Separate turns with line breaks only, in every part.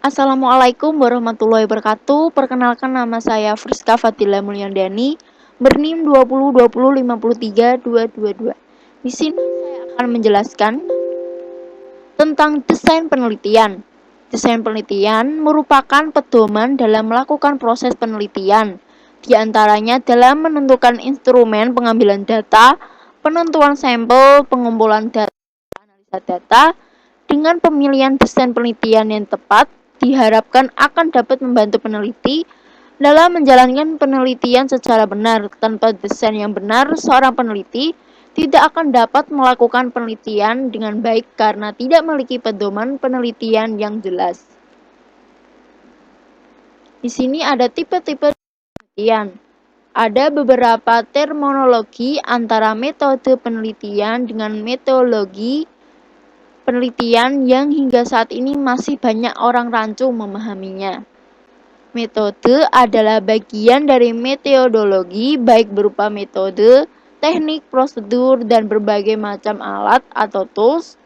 Assalamualaikum warahmatullahi wabarakatuh. Perkenalkan, nama saya Friska Fadila Mulyandani, berNIM 2020503222. Di sini saya akan menjelaskan tentang desain penelitian. Desain penelitian merupakan pedoman dalam melakukan proses penelitian, di antaranya dalam menentukan instrumen pengambilan data, penentuan sampel, pengumpulan data, analisa data. Dengan pemilihan desain penelitian yang tepat, diharapkan akan dapat membantu peneliti dalam menjalankan penelitian secara benar. Tanpa desain yang benar, seorang peneliti tidak akan dapat melakukan penelitian dengan baik karena tidak memiliki pedoman penelitian yang jelas. Di sini ada tipe-tipe penelitian. Ada beberapa terminologi antara metode penelitian dengan metodologi penelitian yang hingga saat ini masih banyak orang rancu memahaminya. Metode adalah bagian dari metodologi, baik berupa metode, teknik, prosedur, dan berbagai macam alat atau tools.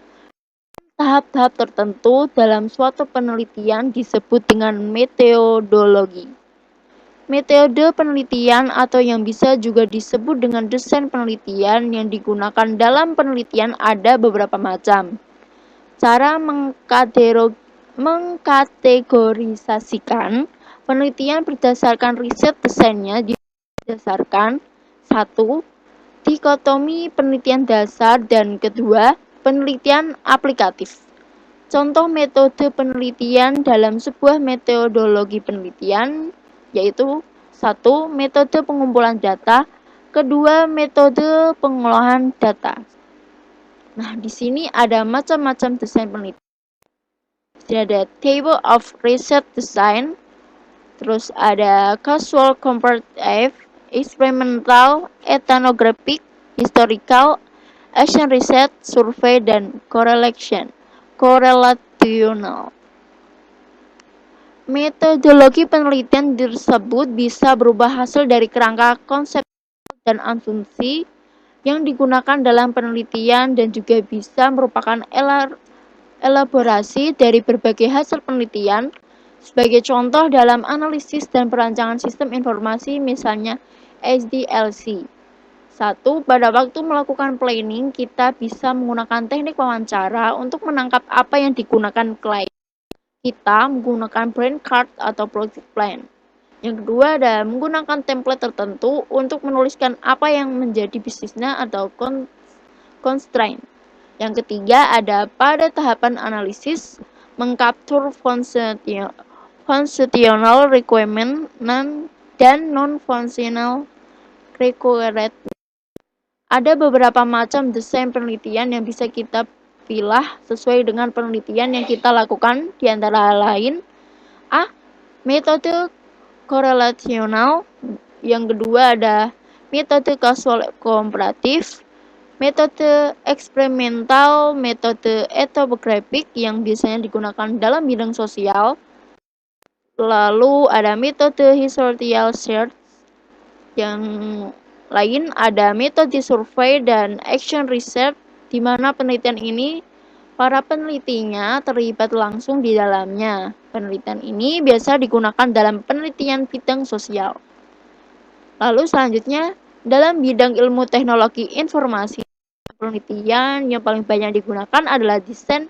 Tahap-tahap tertentu dalam suatu penelitian disebut dengan metodologi. Metode penelitian atau yang bisa juga disebut dengan desain penelitian yang digunakan dalam penelitian ada beberapa macam. Cara mengkategorisasikan penelitian berdasarkan riset desainnya berdasarkan 1. Dikotomi penelitian dasar dan kedua, penelitian aplikatif. Contoh metode penelitian dalam sebuah metodologi penelitian yaitu 1. Metode pengumpulan data, kedua metode pengolahan data. Nah, di sini ada macam-macam desain penelitian. Di ada table of research design, terus ada causal comparative, experimental, ethnographic, historical, action research, survey, dan correlational. Metodologi penelitian tersebut bisa berubah hasil dari kerangka konsep dan asumsi yang digunakan dalam penelitian dan juga bisa merupakan elaborasi dari berbagai hasil penelitian. Sebagai contoh dalam analisis dan perancangan sistem informasi, misalnya SDLC. 1. Pada waktu melakukan planning, kita bisa menggunakan teknik wawancara untuk menangkap apa yang digunakan klien. Kita menggunakan brand card atau project plan. Yang kedua ada menggunakan template tertentu untuk menuliskan apa yang menjadi bisnisnya atau constraint. Yang ketiga ada pada tahapan analisis mengcapture functional requirement dan non-functional requirement. Ada beberapa macam desain penelitian yang bisa kita pilih sesuai dengan penelitian yang kita lakukan, di antara lain A. Metode korelasional. Yang kedua ada metode causal komparatif, metode eksperimental, metode ethnographic yang biasanya digunakan dalam bidang sosial. Lalu ada metode historical search. Yang lain ada metode survei dan action research, di mana penelitian ini para penelitinya terlibat langsung di dalamnya. Penelitian ini biasa digunakan dalam penelitian bidang sosial. Lalu selanjutnya, dalam bidang ilmu teknologi informasi, penelitian yang paling banyak digunakan adalah desain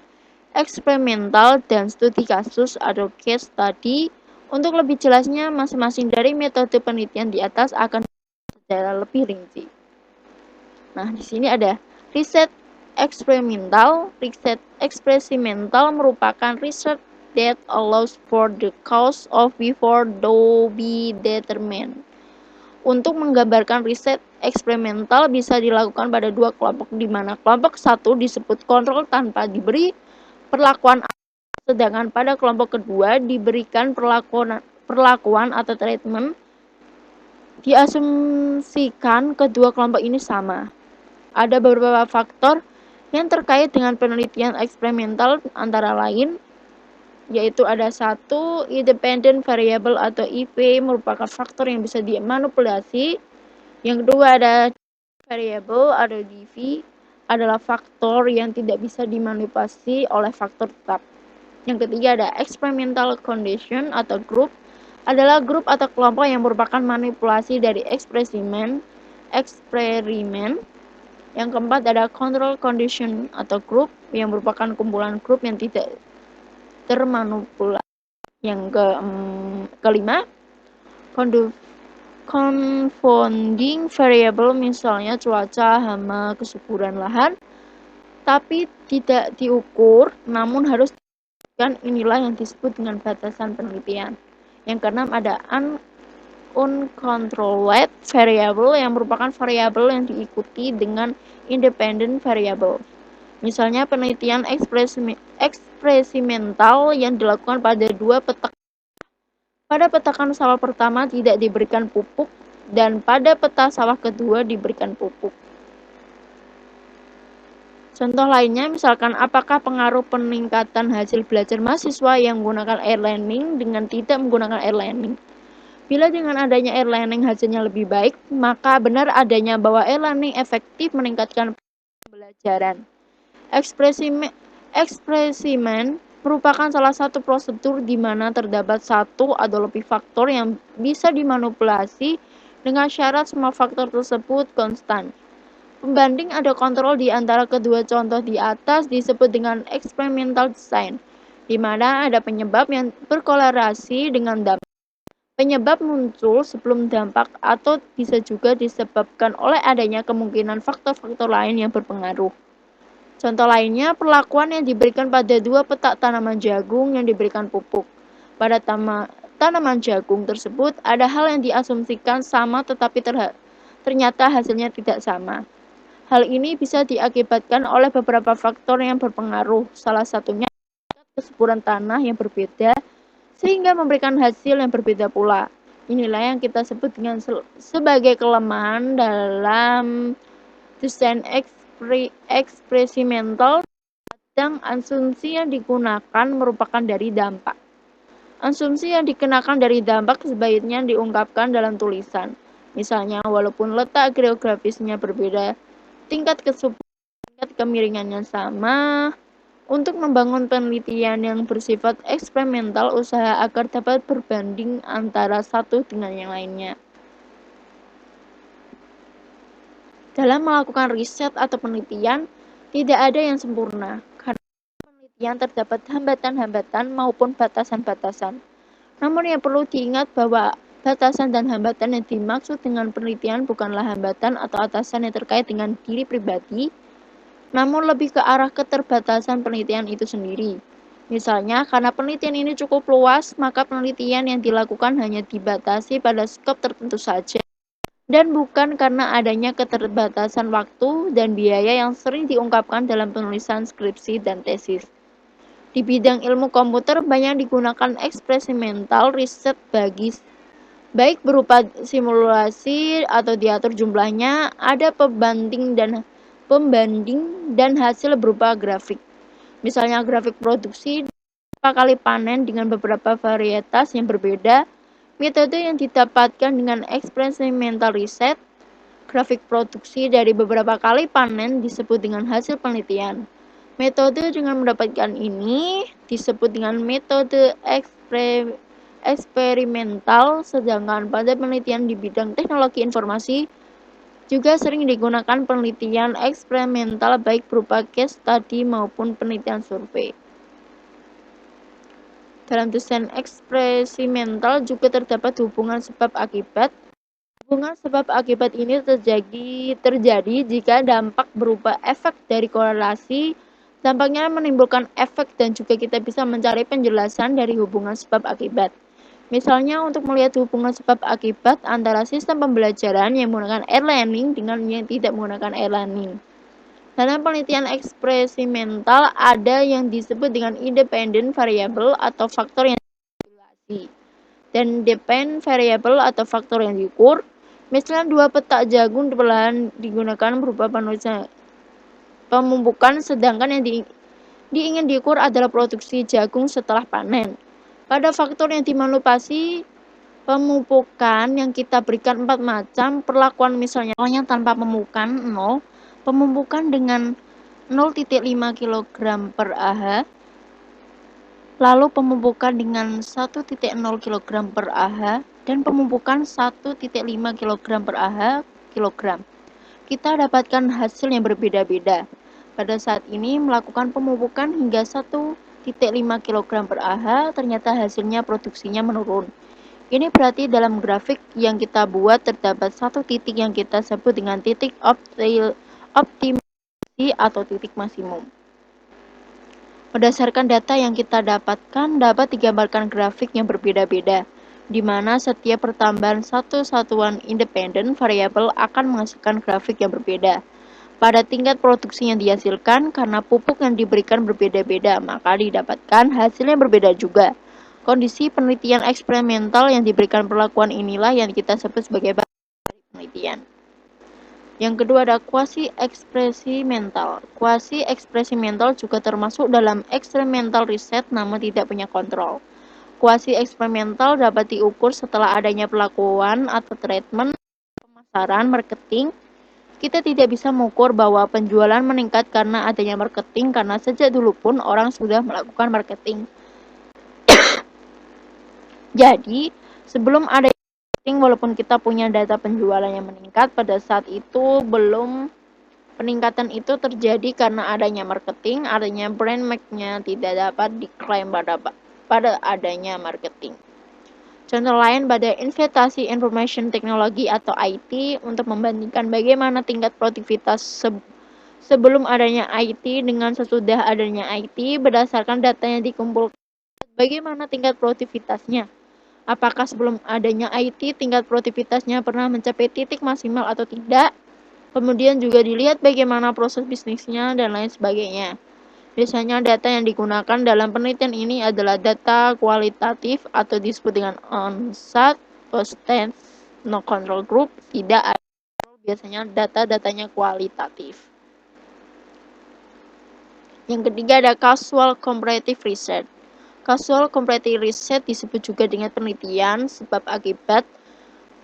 eksperimental dan studi kasus atau case study. Untuk lebih jelasnya, masing-masing dari metode penelitian di atas akan secara lebih rinci. Nah, di sini ada riset eksperimental. Riset eksperimental merupakan riset that allows for the cause of before to be determined. Untuk menggambarkan riset eksperimental bisa dilakukan pada dua kelompok, di mana kelompok satu disebut kontrol tanpa diberi perlakuan, sedangkan pada kelompok kedua diberikan perlakuan atau treatment. Diasumsikan kedua kelompok ini sama. Ada beberapa faktor yang terkait dengan penelitian eksperimental, antara lain yaitu ada 1. Independent variable atau IP merupakan faktor yang bisa dimanipulasi. Yang kedua ada variable atau DV adalah faktor yang tidak bisa dimanipulasi oleh faktor tetap. Yang ketiga ada experimental condition atau group, adalah grup atau kelompok yang merupakan manipulasi dari eksperimen. Yang keempat ada control condition atau group, yang merupakan kumpulan grup yang tidak termanipulasi. Yang kelima, confounding variable, misalnya cuaca, hama, kesuburan lahan, tapi tidak diukur, namun harus diukurkan. Inilah yang disebut dengan batasan penelitian. Yang keenam ada uncontrolled variable, yang merupakan variabel yang diikuti dengan independent variable. Misalnya penelitian eksperimental yang dilakukan pada dua petak. Pada petakan sawah pertama tidak diberikan pupuk, dan pada peta sawah kedua diberikan pupuk. Contoh lainnya, misalkan apakah pengaruh peningkatan hasil belajar mahasiswa yang menggunakan e-learning dengan tidak menggunakan e-learning. Bila dengan adanya e-learning hasilnya lebih baik, maka benar adanya bahwa e-learning efektif meningkatkan pembelajaran. Eksperimen merupakan salah satu prosedur di mana terdapat satu atau lebih faktor yang bisa dimanipulasi dengan syarat semua faktor tersebut konstan. Pembanding ada kontrol di antara kedua contoh di atas disebut dengan experimental design, di mana ada penyebab yang berkorelasi dengan dampak. Penyebab muncul sebelum dampak atau bisa juga disebabkan oleh adanya kemungkinan faktor-faktor lain yang berpengaruh. Contoh lainnya, perlakuan yang diberikan pada dua petak tanaman jagung yang diberikan pupuk. Pada tanaman jagung tersebut, ada hal yang diasumsikan sama tetapi ternyata hasilnya tidak sama. Hal ini bisa diakibatkan oleh beberapa faktor yang berpengaruh, salah satunya kesuburan tanah yang berbeda, sehingga memberikan hasil yang berbeda pula. Inilah yang kita sebut dengan sebagai kelemahan dalam desain eksperimental. Kadang asumsi yang digunakan merupakan dari dampak. Asumsi yang dikenakan dari dampak sebaiknya diungkapkan dalam tulisan. Misalnya, walaupun letak geografisnya berbeda, tingkat kemiringannya sama. Untuk membangun penelitian yang bersifat eksperimental, usaha agar dapat berbanding antara satu dengan yang lainnya. Dalam melakukan riset atau penelitian, tidak ada yang sempurna, karena penelitian terdapat hambatan-hambatan maupun batasan-batasan. Namun yang perlu diingat bahwa batasan dan hambatan yang dimaksud dengan penelitian bukanlah hambatan atau atasan yang terkait dengan diri pribadi, namun lebih ke arah keterbatasan penelitian itu sendiri. Misalnya, karena penelitian ini cukup luas, maka penelitian yang dilakukan hanya dibatasi pada skop tertentu saja, dan bukan karena adanya keterbatasan waktu dan biaya yang sering diungkapkan dalam penulisan skripsi dan tesis. Di bidang ilmu komputer banyak digunakan eksperimental riset baik berupa simulasi atau diatur jumlahnya, ada pembanding dan hasil berupa grafik. Misalnya grafik produksi beberapa kali panen dengan beberapa varietas yang berbeda. Metode yang didapatkan dengan eksperimental riset, grafik produksi dari beberapa kali panen disebut dengan hasil penelitian. Metode dengan mendapatkan ini disebut dengan metode eksperimental, sedangkan pada penelitian di bidang teknologi informasi juga sering digunakan penelitian eksperimental baik berupa case study maupun penelitian survei. Dalam desain eksperimental juga terdapat hubungan sebab akibat. Hubungan sebab akibat ini terjadi jika dampak berupa efek dari korelasi. Dampaknya menimbulkan efek dan juga kita bisa mencari penjelasan dari hubungan sebab akibat. Misalnya untuk melihat hubungan sebab akibat antara sistem pembelajaran yang menggunakan e-learning dengan yang tidak menggunakan e-learning. Dalam penelitian eksperimental ada yang disebut dengan independent variable atau faktor yang diregulasi, dan dependent variable atau faktor yang diukur. Misalnya dua petak jagung perlahan digunakan berupa pemupukan, sedangkan yang diingin diukur adalah produksi jagung setelah panen. Pada faktor yang dimanipulasi, pemupukan yang kita berikan 4 macam perlakuan, misalnya tanpa pemupukan 0, pemupukan dengan 0,5 kg per AH, lalu pemupukan dengan 1,0 kg per AH dan pemupukan 1,5 kg per AH kilogram. Kita dapatkan hasil yang berbeda-beda. Pada saat ini melakukan pemupukan hingga 1,5 kg per AH, ternyata hasilnya produksinya menurun. Ini berarti dalam grafik yang kita buat terdapat satu titik yang kita sebut dengan titik optimasi atau titik maksimum. Berdasarkan data yang kita dapatkan, dapat digambarkan grafik yang berbeda-beda, di mana setiap pertambahan satu satuan independen variabel akan menghasilkan grafik yang berbeda. Pada tingkat produksi yang dihasilkan, karena pupuk yang diberikan berbeda-beda, maka didapatkan hasil yang berbeda juga. Kondisi penelitian eksperimental yang diberikan perlakuan inilah yang kita sebut sebagai bahan penelitian. Yang kedua ada kuasi eksperimental. Kuasi eksperimental juga termasuk dalam eksperimental riset namun tidak punya kontrol. Kuasi eksperimental dapat diukur setelah adanya perlakuan atau treatment, pemasaran, marketing. Kita tidak bisa mengukur bahwa penjualan meningkat karena adanya marketing karena sejak dulu pun orang sudah melakukan marketing. Jadi, sebelum ada marketing, walaupun kita punya data penjualan yang meningkat, pada saat itu belum peningkatan itu terjadi karena adanya marketing, adanya brand mark-nya tidak dapat diklaim pada adanya marketing. Contoh lain pada investasi information technology atau IT untuk membandingkan bagaimana tingkat produktivitas sebelum adanya IT dengan sesudah adanya IT berdasarkan data yang dikumpulkan. Bagaimana tingkat produktivitasnya? Apakah sebelum adanya IT tingkat produktivitasnya pernah mencapai titik maksimal atau tidak? Kemudian juga dilihat bagaimana proses bisnisnya dan lain sebagainya. Biasanya data yang digunakan dalam penelitian ini adalah data kualitatif atau disebut dengan on-site, post-test, no control group, tidak ada. Biasanya data-datanya kualitatif. Yang ketiga ada causal comparative research. Causal comparative research disebut juga dengan penelitian sebab akibat,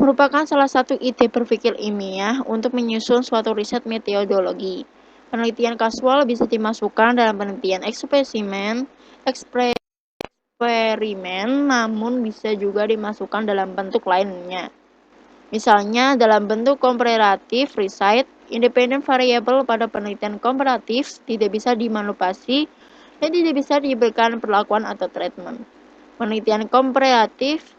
merupakan salah satu ide berpikir ilmiah untuk menyusun suatu riset metodologi. Penelitian kasual bisa dimasukkan dalam penelitian eksperimen, namun bisa juga dimasukkan dalam bentuk lainnya. Misalnya dalam bentuk komparatif research, independent variable pada penelitian komparatif tidak bisa dimanipulasi dan tidak bisa diberikan perlakuan atau treatment. Penelitian komparatif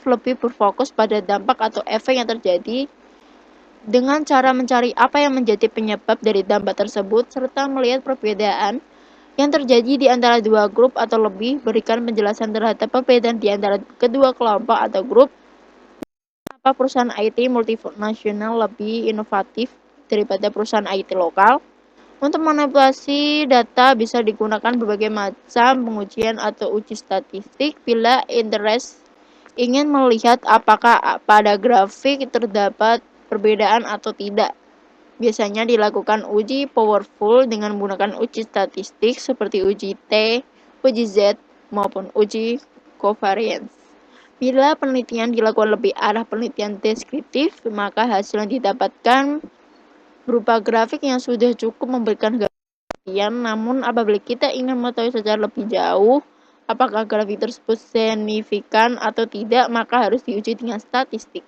lebih berfokus pada dampak atau efek yang terjadi dengan cara mencari apa yang menjadi penyebab dari dampak tersebut serta melihat perbedaan yang terjadi di antara dua grup atau lebih, berikan penjelasan terhadap perbedaan di antara kedua kelompok atau grup. Kenapa perusahaan IT multinasional lebih inovatif daripada perusahaan IT lokal? Untuk manipulasi data bisa digunakan berbagai macam pengujian atau uji statistik bila interest ingin melihat apakah pada grafik terdapat perbedaan atau tidak. Biasanya dilakukan uji powerful dengan menggunakan uji statistik seperti uji T, uji Z, maupun uji covariance. Bila penelitian dilakukan lebih arah penelitian deskriptif, maka hasil yang didapatkan berupa grafik yang sudah cukup memberikan gambaran. Namun apabila kita ingin mengetahui secara lebih jauh apakah grafik tersebut signifikan atau tidak, maka harus diuji dengan statistik.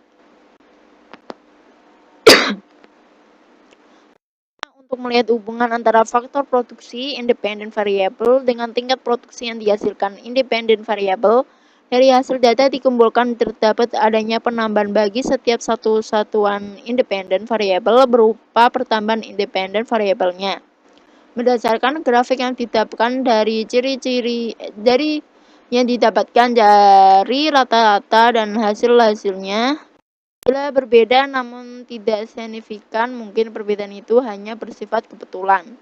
Untuk melihat hubungan antara faktor produksi independent variable dengan tingkat produksi yang dihasilkan independent variable, dari hasil data dikumpulkan terdapat adanya penambahan bagi setiap satu satuan independent variable berupa pertambahan independent variabelnya. Berdasarkan grafik yang didapatkan dari ciri-ciri yang didapatkan dari rata-rata dan hasil-hasilnya, bila berbeda namun tidak signifikan, mungkin perbedaan itu hanya bersifat kebetulan.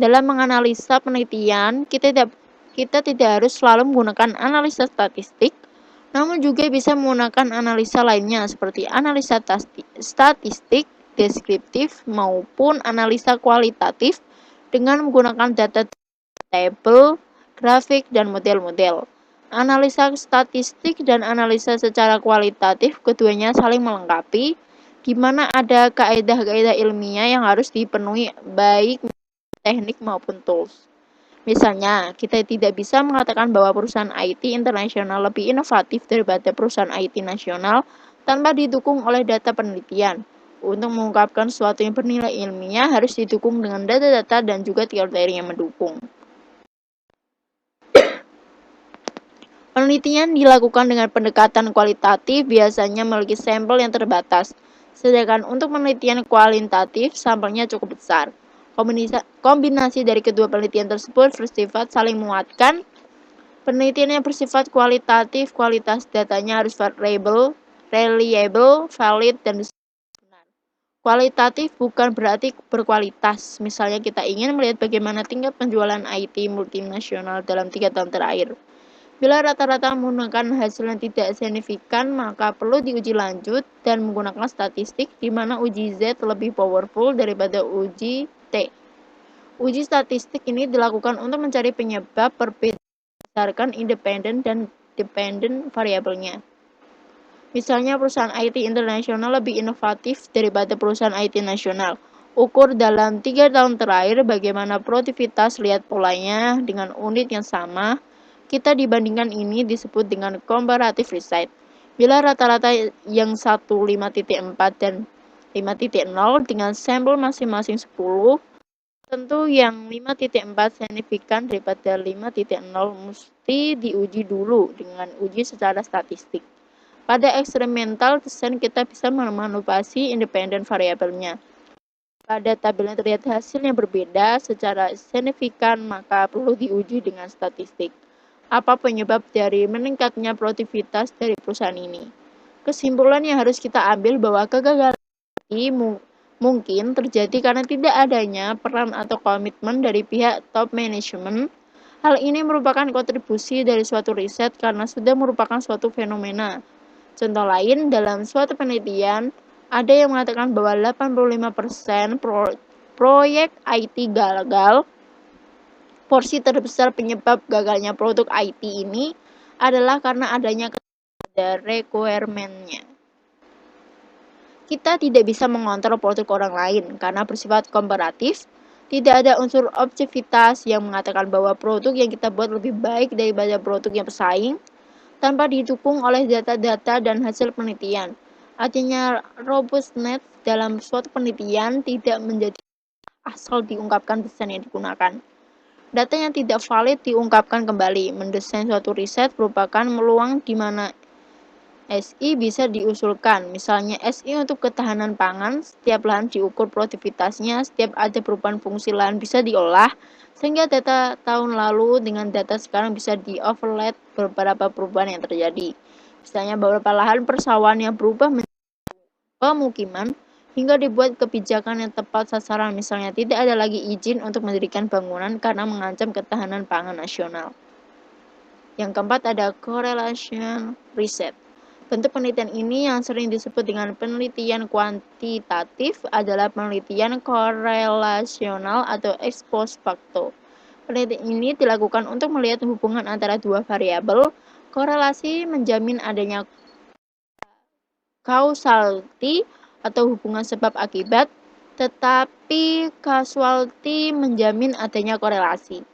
Dalam menganalisa penelitian, kita tidak harus selalu menggunakan analisa statistik, namun juga bisa menggunakan analisa lainnya seperti analisa statistik, deskriptif, maupun analisa kualitatif dengan menggunakan data tabel, grafik, dan model-model. Analisa statistik dan analisa secara kualitatif keduanya saling melengkapi, di mana ada kaidah-kaidah ilmiah yang harus dipenuhi baik teknik maupun tools. Misalnya, kita tidak bisa mengatakan bahwa perusahaan IT internasional lebih inovatif daripada perusahaan IT nasional tanpa didukung oleh data penelitian. Untuk mengungkapkan sesuatu yang bernilai ilmiah harus didukung dengan data-data dan juga teori-teori yang mendukung. Penelitian dilakukan dengan pendekatan kualitatif biasanya memiliki sampel yang terbatas, sedangkan untuk penelitian kualitatif sampelnya cukup besar. Kombinasi dari kedua penelitian tersebut bersifat saling menguatkan. Penelitian yang bersifat kualitatif, kualitas datanya harus reliable, valid, dan benar. Kualitatif bukan berarti berkualitas. Misalnya kita ingin melihat bagaimana tingkat penjualan IT multinasional dalam 3 tahun terakhir. Bila rata-rata menggunakan hasil yang tidak signifikan, maka perlu diuji lanjut dan menggunakan statistik di mana uji Z lebih powerful daripada uji T. Uji statistik ini dilakukan untuk mencari penyebab perbedaan berdasarkan independen dan dependent variabelnya. Misalnya perusahaan IT internasional lebih inovatif daripada perusahaan IT nasional. Ukur dalam 3 tahun terakhir bagaimana produktivitas, lihat polanya dengan unit yang sama. Kita dibandingkan ini disebut dengan comparative result. Bila rata-rata yang 5.4 dan 5.0 dengan sampel masing-masing 10, tentu yang 5.4 signifikan daripada 5.0 mesti diuji dulu dengan uji secara statistik. Pada eksperimental desain kita bisa memanipulasi independen variabelnya. Pada tabelnya terlihat hasil yang berbeda secara signifikan, maka perlu diuji dengan statistik. Apa penyebab dari meningkatnya produktivitas dari perusahaan ini? Kesimpulan yang harus kita ambil bahwa kegagalan ini mungkin terjadi karena tidak adanya peran atau komitmen dari pihak top management. Hal ini merupakan kontribusi dari suatu riset karena sudah merupakan suatu fenomena. Contoh lain, dalam suatu penelitian, ada yang mengatakan bahwa 85% proyek IT gagal. Porsi terbesar penyebab gagalnya produk IT ini adalah karena adanya requirement-nya. Kita tidak bisa mengontrol produk orang lain karena bersifat komparatif. Tidak ada unsur objektivitas yang mengatakan bahwa produk yang kita buat lebih baik daripada produk yang pesaing tanpa didukung oleh data-data dan hasil penelitian. Artinya robustness dalam suatu penelitian tidak menjadi asal diungkapkan desain yang digunakan. Data yang tidak valid diungkapkan kembali. Mendesain suatu riset merupakan peluang di mana SI bisa diusulkan, misalnya SI untuk ketahanan pangan, setiap lahan diukur produktivitasnya, setiap ada perubahan fungsi lahan bisa diolah, sehingga data tahun lalu dengan data sekarang bisa di-overlap beberapa perubahan yang terjadi. Misalnya beberapa lahan persawahan yang berubah menjadi pemukiman, hingga dibuat kebijakan yang tepat sasaran, misalnya tidak ada lagi izin untuk mendirikan bangunan karena mengancam ketahanan pangan nasional. Yang keempat ada correlation research. Bentuk penelitian ini yang sering disebut dengan penelitian kuantitatif adalah penelitian korelasional atau ex post facto. Penelitian ini dilakukan untuk melihat hubungan antara dua variabel. Korelasi menjamin adanya causality atau hubungan sebab akibat, tetapi causality menjamin adanya korelasi.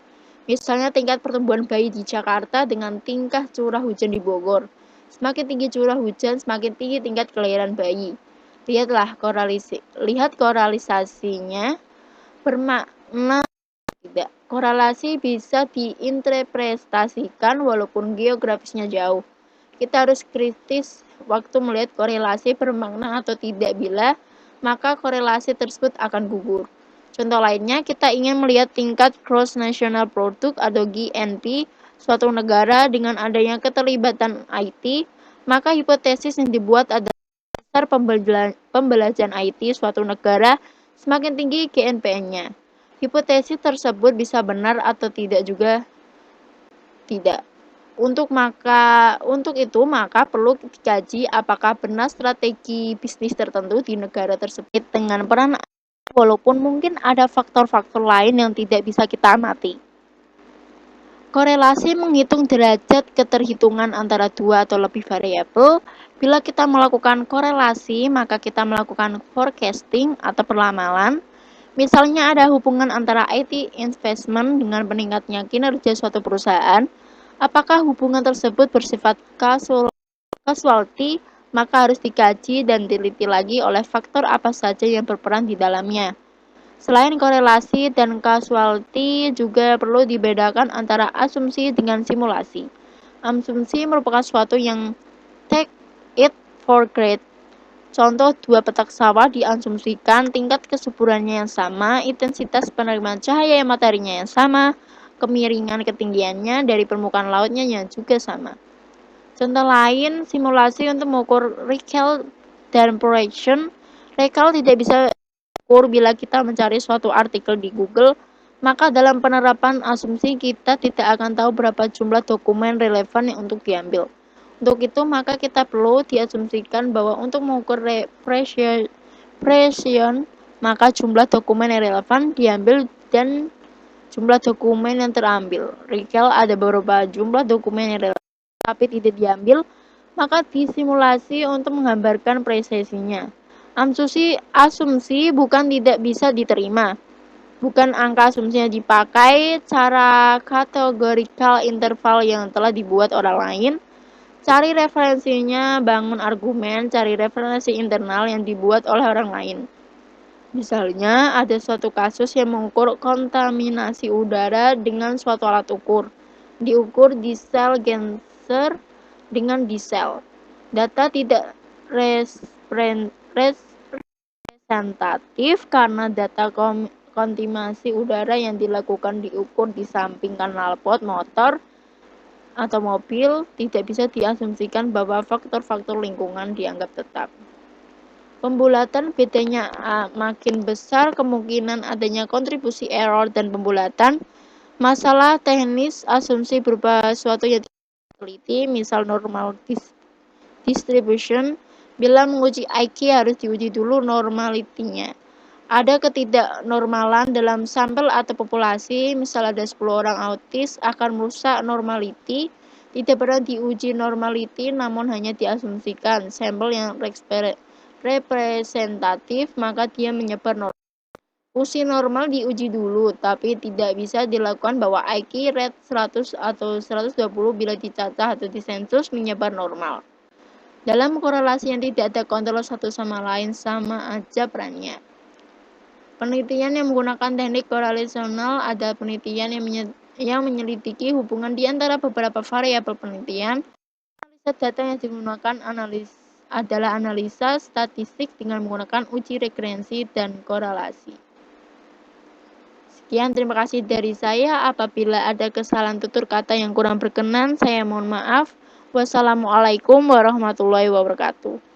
Misalnya tingkat pertumbuhan bayi di Jakarta dengan tingkah curah hujan di Bogor. Semakin tinggi curah hujan, semakin tinggi tingkat kelahiran bayi. Lihat korelasinya bermakna tidak. Korelasi bisa diinterpretasikan walaupun geografisnya jauh. Kita harus kritis waktu melihat korelasi bermakna atau tidak, bila maka korelasi tersebut akan gugur. Contoh lainnya, kita ingin melihat tingkat gross national product atau GNP suatu negara dengan adanya keterlibatan IT, maka hipotesis yang dibuat adalah dasar pembelajaran IT suatu negara semakin tinggi GNP-nya. Hipotesis tersebut bisa benar atau tidak juga tidak. Untuk itu maka perlu dikaji apakah benar strategi bisnis tertentu di negara tersebut dengan peran, walaupun mungkin ada faktor-faktor lain yang tidak bisa kita amati. Korelasi menghitung derajat keterhitungan antara dua atau lebih variabel. Bila kita melakukan korelasi, maka kita melakukan forecasting atau perlamalan. Misalnya ada hubungan antara IT investment dengan peningkatnya kinerja suatu perusahaan, apakah hubungan tersebut bersifat causality, maka harus dikaji dan diteliti lagi oleh faktor apa saja yang berperan di dalamnya. Selain korelasi dan causality, juga perlu dibedakan antara asumsi dengan simulasi. Asumsi merupakan suatu yang take it for granted. Contoh, dua petak sawah diasumsikan tingkat kesuburannya yang sama, intensitas penerimaan cahaya materinya yang sama, kemiringan ketinggiannya dari permukaan lautnya yang juga sama. Contoh lain, simulasi untuk mengukur recall dan progression. Recall tidak bisa diukur bila kita mencari suatu artikel di Google, maka dalam penerapan asumsi kita tidak akan tahu berapa jumlah dokumen relevan yang untuk diambil. Untuk itu, maka kita perlu diasumsikan bahwa untuk mengukur pression, maka jumlah dokumen yang relevan diambil dan jumlah dokumen yang terambil. Recall ada beberapa jumlah dokumen yang relevan tapi tidak diambil, maka disimulasi untuk menggambarkan presesinya. Asumsi bukan tidak bisa diterima. Bukan angka asumsinya dipakai, cara kategorikal interval yang telah dibuat orang lain. Cari referensinya, bangun argumen, cari referensi internal yang dibuat oleh orang lain. Misalnya, ada suatu kasus yang mengukur kontaminasi udara dengan suatu alat ukur. Diukur di sel Genser dengan di sel. Data tidak representatif karena data kontaminasi udara yang dilakukan diukur di samping knalpot motor atau mobil, tidak bisa diasumsikan bahwa faktor-faktor lingkungan dianggap tetap. Pembulatan bedanya makin besar kemungkinan adanya kontribusi error dan pembulatan. Masalah teknis asumsi berupa suatu yang teliti, misal normal distribution. Bila menguji IQ harus diuji dulu normalitinya. Ada ketidaknormalan dalam sampel atau populasi, misal ada 10 orang autis akan merusak normality. Tidak pernah diuji normality, namun hanya diasumsikan sampel yang representatif, maka dia menyebar normal. Usia normal diuji dulu, tapi tidak bisa dilakukan bahwa IQ rate 100 atau 120 bila dicacah atau disensus menyebar normal. Dalam korelasi yang tidak ada kontrol satu sama lain, sama aja perannya. Penelitian yang menggunakan teknik korelasional ada penelitian yang menyelidiki hubungan di antara beberapa variabel penelitian. Analisa data yang digunakan adalah analisa statistik dengan menggunakan uji regresi dan korelasi. Sekian, terima kasih dari saya. Apabila ada kesalahan tutur kata yang kurang berkenan, saya mohon maaf. Wassalamualaikum warahmatullahi wabarakatuh.